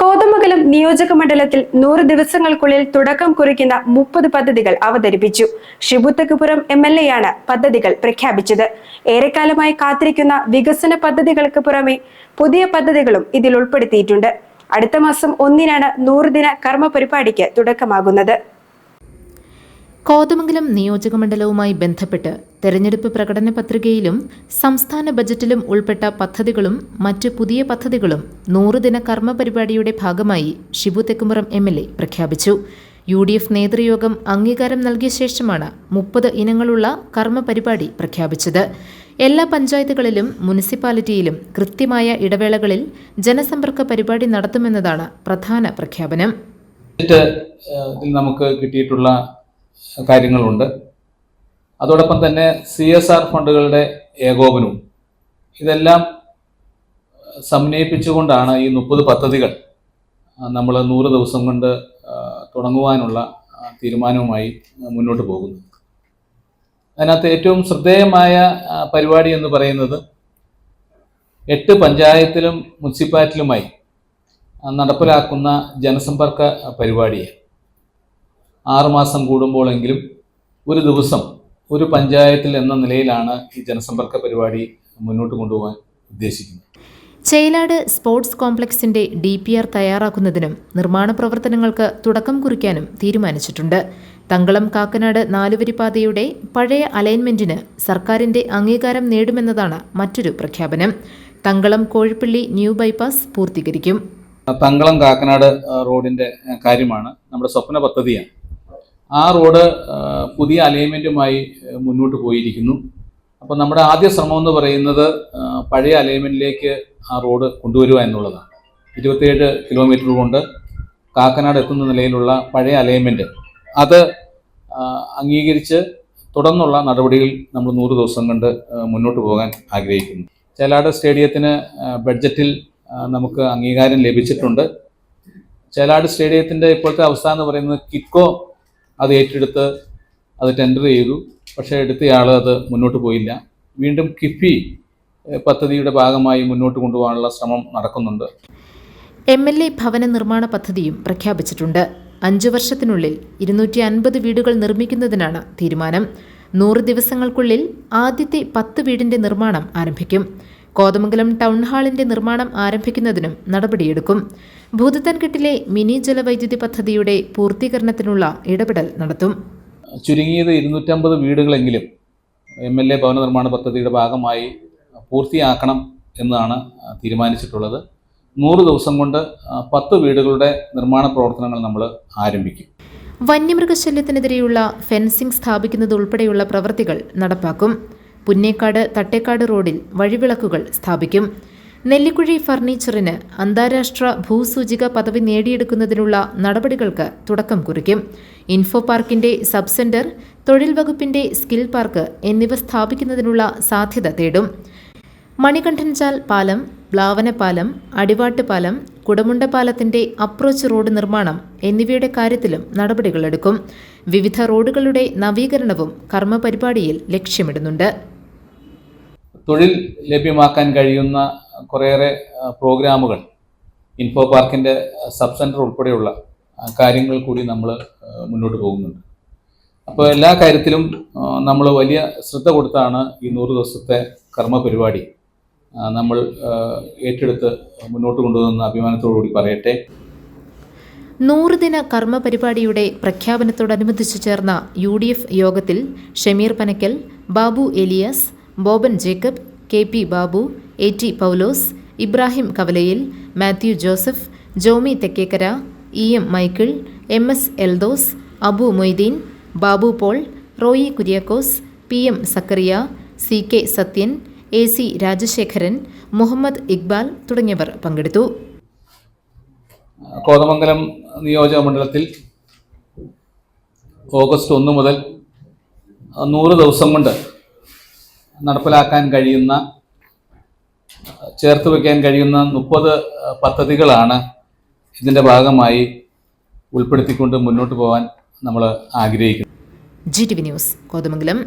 കോതമംഗലം നിയോജക മണ്ഡലത്തിൽ 100 ദിവസങ്ങൾക്കുള്ളിൽ തുടക്കം കുറിക്കുന്ന 30 പദ്ധതികൾ അവതരിപ്പിച്ചു. ഷിബു തെക്കുപുറം MLA യാണ് പദ്ധതികൾ പ്രഖ്യാപിച്ചത്. ഏറെക്കാലമായി കാത്തിരിക്കുന്ന വികസന പദ്ധതികൾക്ക് പുറമെ പുതിയ പദ്ധതികളും ഇതിൽ ഉൾപ്പെടുത്തിയിട്ടുണ്ട്. അടുത്ത മാസം 1-നാണ് 100 ദിന കർമ്മ പരിപാടിക്ക് തുടക്കമാകുന്നത്. കോതമംഗലം നിയോജകമണ്ഡലവുമായി ബന്ധപ്പെട്ട് തെരഞ്ഞെടുപ്പ് പ്രകടന പത്രികയിലും സംസ്ഥാന ബജറ്റിലും ഉൾപ്പെട്ട പദ്ധതികളും മറ്റ് പുതിയ പദ്ധതികളും 100 ദിന കർമ്മ പരിപാടിയുടെ ഭാഗമായി ഷിബു തെക്കുപുറം MLA പ്രഖ്യാപിച്ചു. UDF നേതൃയോഗം അംഗീകാരം നൽകിയ ശേഷമാണ് 30 ഇനങ്ങളുള്ള കർമ്മ പരിപാടി പ്രഖ്യാപിച്ചത്. എല്ലാ പഞ്ചായത്തുകളിലും മുനിസിപ്പാലിറ്റിയിലും കൃത്യമായ ഇടവേളകളിൽ ജനസമ്പർക്ക പരിപാടി നടത്തുമെന്നതാണ് പ്രധാന പ്രഖ്യാപനം. നമുക്ക് കിട്ടിയിട്ടുള്ള കാര്യങ്ങളുണ്ട്. അതോടൊപ്പം തന്നെ CSR ഫണ്ടുകളുടെ ഏകോപനവും ഇതെല്ലാം സമന്വയിപ്പിച്ചുകൊണ്ടാണ് ഈ 30 പദ്ധതികൾ നമ്മൾ 100 ദിവസം കൊണ്ട് തുടങ്ങുവാനുള്ള തീരുമാനവുമായി മുന്നോട്ട് പോകുന്നത്. അതിനകത്ത് ഏറ്റവും ശ്രദ്ധേയമായ പരിപാടി എന്ന് പറയുന്നത് 8 പഞ്ചായത്തിലും മുനിസിപ്പാലിറ്റിയിലുമായി നടപ്പിലാക്കുന്ന ജനസമ്പർക്ക പരിപാടിയാണ്. 6 മാസം കൂടുമ്പോഴെങ്കിലും ഒരു ദിവസം ഒരു പഞ്ചായത്തിൽ എന്ന നിലയിലാണ് ഈ ജനസമ്പർക്ക പരിപാടി മുന്നോട്ട് കൊണ്ടുപോകാൻ ഉദ്ദേശിക്കുന്നത്. ചേലാട് സ്പോർട്സ് കോംപ്ലക്സിന്റെ DPR തയ്യാറാക്കുന്നതിനും നിർമ്മാണ പ്രവർത്തനങ്ങൾക്ക് തുടക്കം കുറിക്കാനും തീരുമാനിച്ചിട്ടുണ്ട്. തങ്കളം കാക്കനാട് 4-വരിപ്പാതയുടെ പഴയ അലൈൻമെന്റിന് സർക്കാരിന്റെ അംഗീകാരം നേടുമെന്നതാണ് മറ്റൊരു പ്രഖ്യാപനം. തങ്കളം കോഴിപ്പള്ളി ന്യൂ ബൈപ്പാസ് പൂർത്തീകരിക്കും. തങ്കളം കാക്കനാട് റോഡിന്റെ കാര്യമാണ് നമ്മുടെ സ്വപ്ന പദ്ധതിയാണ്. ആ റോഡ് പുതിയ അലൈൻമെൻറ്റുമായി മുന്നോട്ട് പോയിരിക്കുന്നു. അപ്പോൾ നമ്മുടെ ആദ്യ ശ്രമം എന്ന് പറയുന്നത് പഴയ അലൈൻമെൻറ്റിലേക്ക് ആ റോഡ് കൊണ്ടുവരിക എന്നുള്ളതാണ്. 27 കിലോമീറ്റർ കൊണ്ട് കാക്കനാട് എത്തുന്ന നിലയിലുള്ള പഴയ അലൈൻമെൻറ്റ് അത് അംഗീകരിച്ച് തുടർന്നുള്ള നടപടികൾ നമ്മൾ 100 ദിവസം കൊണ്ട് മുന്നോട്ട് പോകാൻ ആഗ്രഹിക്കുന്നു. ചേലാട് സ്റ്റേഡിയത്തിന് ബഡ്ജറ്റിൽ നമുക്ക് അംഗീകാരം ലഭിച്ചിട്ടുണ്ട്. ചേലാട് സ്റ്റേഡിയത്തിൻ്റെ ഇപ്പോഴത്തെ അവസ്ഥ എന്ന് പറയുന്നത് കിറ്റ്കോ അത് ഏറ്റെടുത്ത് അത് ടെൻഡർ ചെയ്തു. പക്ഷേ എടുത്തയാൾ അത് മുന്നോട്ട് പോയില്ല. വീണ്ടും കിഫി പദ്ധതിയുടെ ഭാഗമായി മുന്നോട്ട് കൊണ്ടുപോകാനുള്ള ശ്രമം നടക്കുന്നുണ്ട്. MLA ഭവന നിർമ്മാണ പദ്ധതിയും പ്രഖ്യാപിച്ചിട്ടുണ്ട്. 5 വർഷത്തിനുള്ളിൽ 250 വീടുകൾ നിർമ്മിക്കുന്നതിനാണ് തീരുമാനം. 100 ദിവസങ്ങൾക്കുള്ളിൽ ആദ്യത്തെ 10 വീടിന്റെ നിർമ്മാണം ആരംഭിക്കും. കോതമംഗലം ടൗൺ ഹാളിന്റെ നിർമ്മാണം ആരംഭിക്കുന്നതിനും നടപടിയെടുക്കും. ഭൂതത്താൻകെട്ടിലെ മിനി ജലവൈദ്യുതി പദ്ധതിയുടെ പൂർത്തീകരണത്തിനുള്ള ഇടപെടൽ നടത്തും. ചുരുങ്ങിയത് 250 വീടുകളെങ്കിലും MLA ഭവന നിർമ്മാണ പദ്ധതിയുടെ ഭാഗമായി പൂർത്തിയാക്കണം എന്നാണ് തീരുമാനിച്ചിട്ടുള്ളത്. 100 ദിവസം കൊണ്ട് 10 വീടുകളുടെ നിർമ്മാണ പ്രവർത്തനങ്ങൾ നമ്മൾ ആരംഭിക്കും. വന്യമൃഗശല്യത്തിനെതിരെയുള്ള ഫെൻസിംഗ് സ്ഥാപിക്കുന്നത് ഉൾപ്പെടെയുള്ള പ്രവൃത്തികൾ നടപ്പാക്കും. പുന്നേക്കാട് തട്ടേക്കാട് റോഡിൽ വഴിവിളക്കുകൾ സ്ഥാപിക്കും. നെല്ലിക്കുഴി ഫർണിച്ചറിന് അന്താരാഷ്ട്ര ഭൂസൂചിക പദവി നേടിയെടുക്കുന്നതിനുള്ള നടപടികൾക്ക് തുടക്കം കുറിക്കും. ഇൻഫോ പാർക്കിന്റെ സബ് സെന്റർ, തൊഴിൽ വകുപ്പിന്റെ സ്കിൽ പാർക്ക് എന്നിവ സ്ഥാപിക്കുന്നതിനുള്ള സാധ്യത തേടും. മണികണ്ഠൻചാൽ പാലം, ബ്ലാവന പാലം, അടിവാട്ട് പാലം, കുടമുണ്ട പാലത്തിന്റെ അപ്രോച്ച് റോഡ് നിർമ്മാണം എന്നിവയുടെ കാര്യത്തിലും നടപടികളെടുക്കും. വിവിധ റോഡുകളുടെ നവീകരണവും കർമ്മ പരിപാടിയിൽ ലക്ഷ്യമിടുന്നുണ്ട്. തൊഴിൽ ലഭ്യമാക്കാൻ കഴിയുന്ന കുറേയേറെ പ്രോഗ്രാമുകൾ ഇൻഫോ പാർക്കിൻ്റെ സബ് സെൻറ്റർ ഉൾപ്പെടെയുള്ള കാര്യങ്ങൾ കൂടി നമ്മൾ മുന്നോട്ട് പോകുന്നുണ്ട്. അപ്പോൾ എല്ലാ കാര്യത്തിലും നമ്മൾ വലിയ ശ്രദ്ധ കൊടുത്താണ് ഈ 100 ദിവസത്തെ കർമ്മ പരിപാടി നമ്മൾ ഏറ്റെടുത്ത് മുന്നോട്ട് കൊണ്ടുവന്ന അഭിമാനത്തോടുകൂടി പറയട്ടെ. 100 ദിന കർമ്മ പരിപാടിയുടെ പ്രഖ്യാപനത്തോടനുബന്ധിച്ച് ചേർന്ന UDF യോഗത്തിൽ Shameer Panakkal, Babu Elias, Boban Jacob, KP Babu, AT Paulose, Ibrahim Kavalayil, Mathew Joseph, Jomy Thekkekara, EM Michael, MS Eldhose, Abu Moideen, Babu Paul, Roy Kuriakose, PM Zachariah, CK Sathyan, AC Rajasekharan, Muhammad Iqbal തുടങ്ങിയവർ പങ്കെടുത്തു. കോതമംഗലം നിയോജക മണ്ഡലത്തിൽ ഓഗസ്റ്റ് 1 മുതൽ 100 ദിവസം കൊണ്ട് നടപ്പിലാക്കാൻ കഴിയുന്ന, ചേർത്ത് വയ്ക്കാൻ കഴിയുന്ന 30 പദ്ധതികളാണ് ഇതിൻ്റെ ഭാഗമായി ഉൾപ്പെടുത്തിക്കൊണ്ട് മുന്നോട്ട് പോകാൻ നമ്മൾ ആഗ്രഹിക്കുന്നത്. GTV news, Kothamangalam.